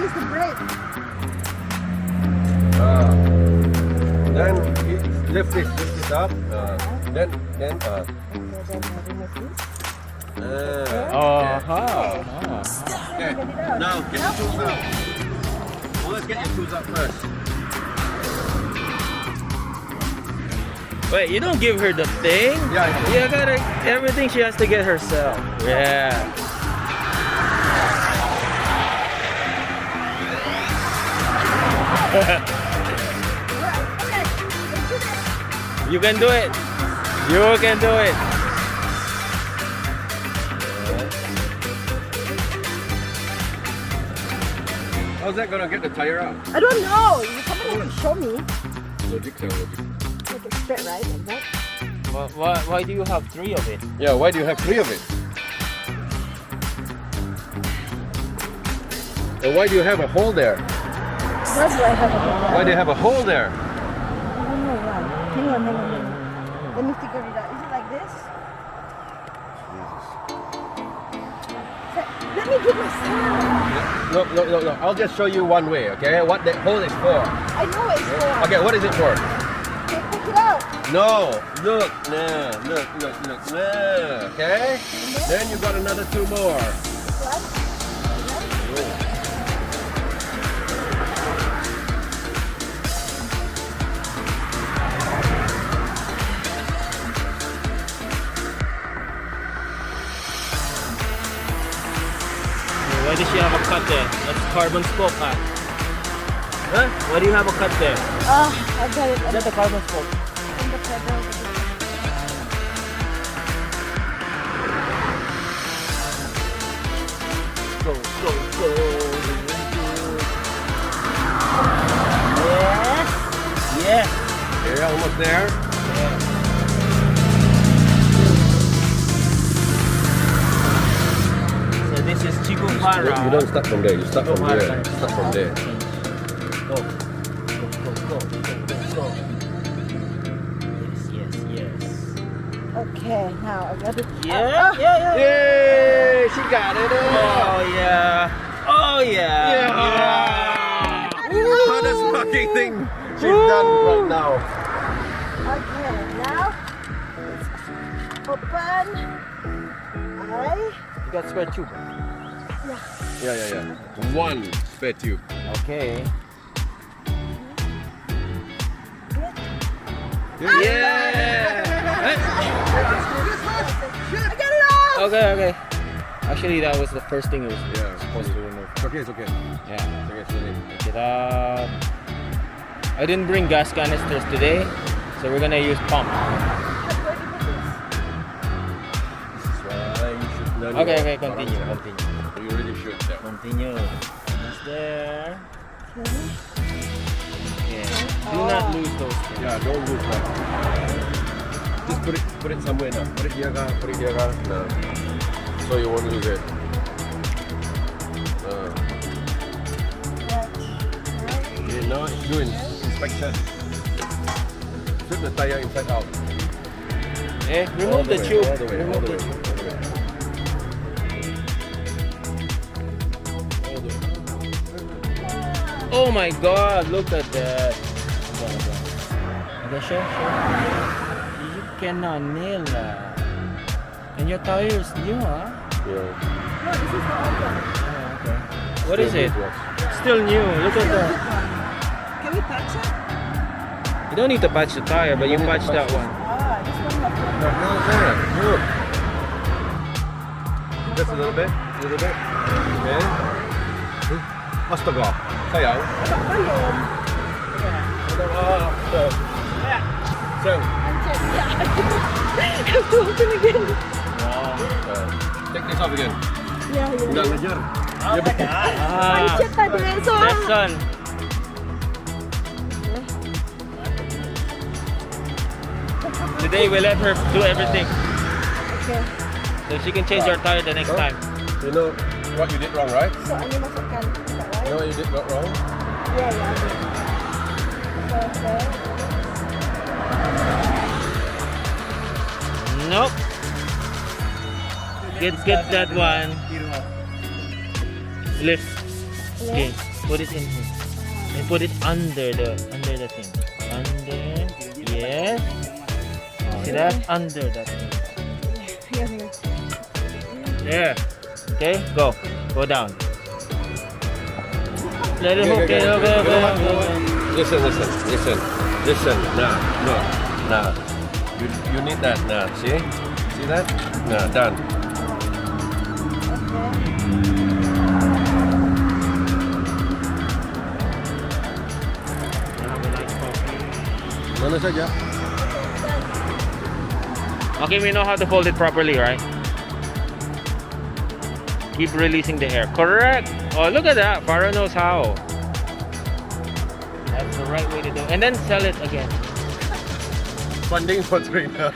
release the brake. Then lift this up. Then Okay, then I remove this. Okay. Now get your tools out. Well, let's get your tools out first. Wait, you don't give her the thing? Yeah, I know. You gotta, everything she has to get herself. Yeah. You can do it. You can do it. How's that gonna get the tire out? I don't know. You come and show me. Logic. Like it's straight, right? Like that. Why do you have 3 of it? Yeah, why do you have 3 of it? And why do you have a hole there? Why do I have a hole? Why do you have a hole there? I don't know why. Hang on. Let me figure it out. Is it like this? Let me give myself. No. I'll just show you one way, okay? What the hole is for. I know what it's for. Okay, what is it for? Okay, pick it out. No, look, look, okay? Then you got another 2 more. What? Why does she have a cut there? That's carbon spoke, huh? Huh? Why do you have a cut there? I got it. Is that the carbon spoke? On the pedal. Go. Yes. Yeah, almost there. So this is Chico Farrah. You don't start from there, you start from there. Start from there. Go. Yes. Okay, now I got it. Yeah. Yay! She got it! Oh yeah. Hardest fucking thing she's done right now. Okay, now open. You got spare tube. Yeah. 1 spare tube. Okay. Yeah! I got it all. Okay. Actually, that was the first thing it was supposed to remove. It's okay. Yeah. It's okay. Pick it up. I didn't bring gas canisters today, so we're gonna use pump. Okay, continue. You really should. Yeah. Continue. Almost there. Okay. Do not lose those things. Yeah, don't lose that. Just put it somewhere now. Put it here. No. So you won't lose it. Okay, now it's doing inspection. Flip the tire inside out. Remove the tube. All the way. Oh my god, look at that. Okay, sure. You cannot nail that. And your tire is new, huh? Yeah. No, this is the old one. Oh, okay. What is it? Still new. Look at that. Can we touch it? You don't need to patch the tire, but you patch that one. This one has The hell is that? Look. Just a little bit. Okay. Astaga. Sayang. Sayang. have to open again. Take this off again. Yeah. Enggak ngejar. Pancet tadi so. Lesson. Today we let her do everything, Okay. so she can change our tire the next time. You know what you did wrong, right? So ano masukkan? Is that You right? know what you did wrong? Yeah. Okay. Nope. Get that one. Lift. Okay. Put it in here. And put it under the thing. Under. Yes. See that? Under that thing. Here, here. There. Okay, go. Go down. Let it hook it. Okay. Listen. Nah, no. Nah. You need that. Nah, see? See that? Nah, done. Mana saja? Okay, we know how to fold it properly, right? Keep releasing the air. Correct. Oh, look at that. Farrah knows how. That's the right way to do it. And then sell it again. Funding for trainer.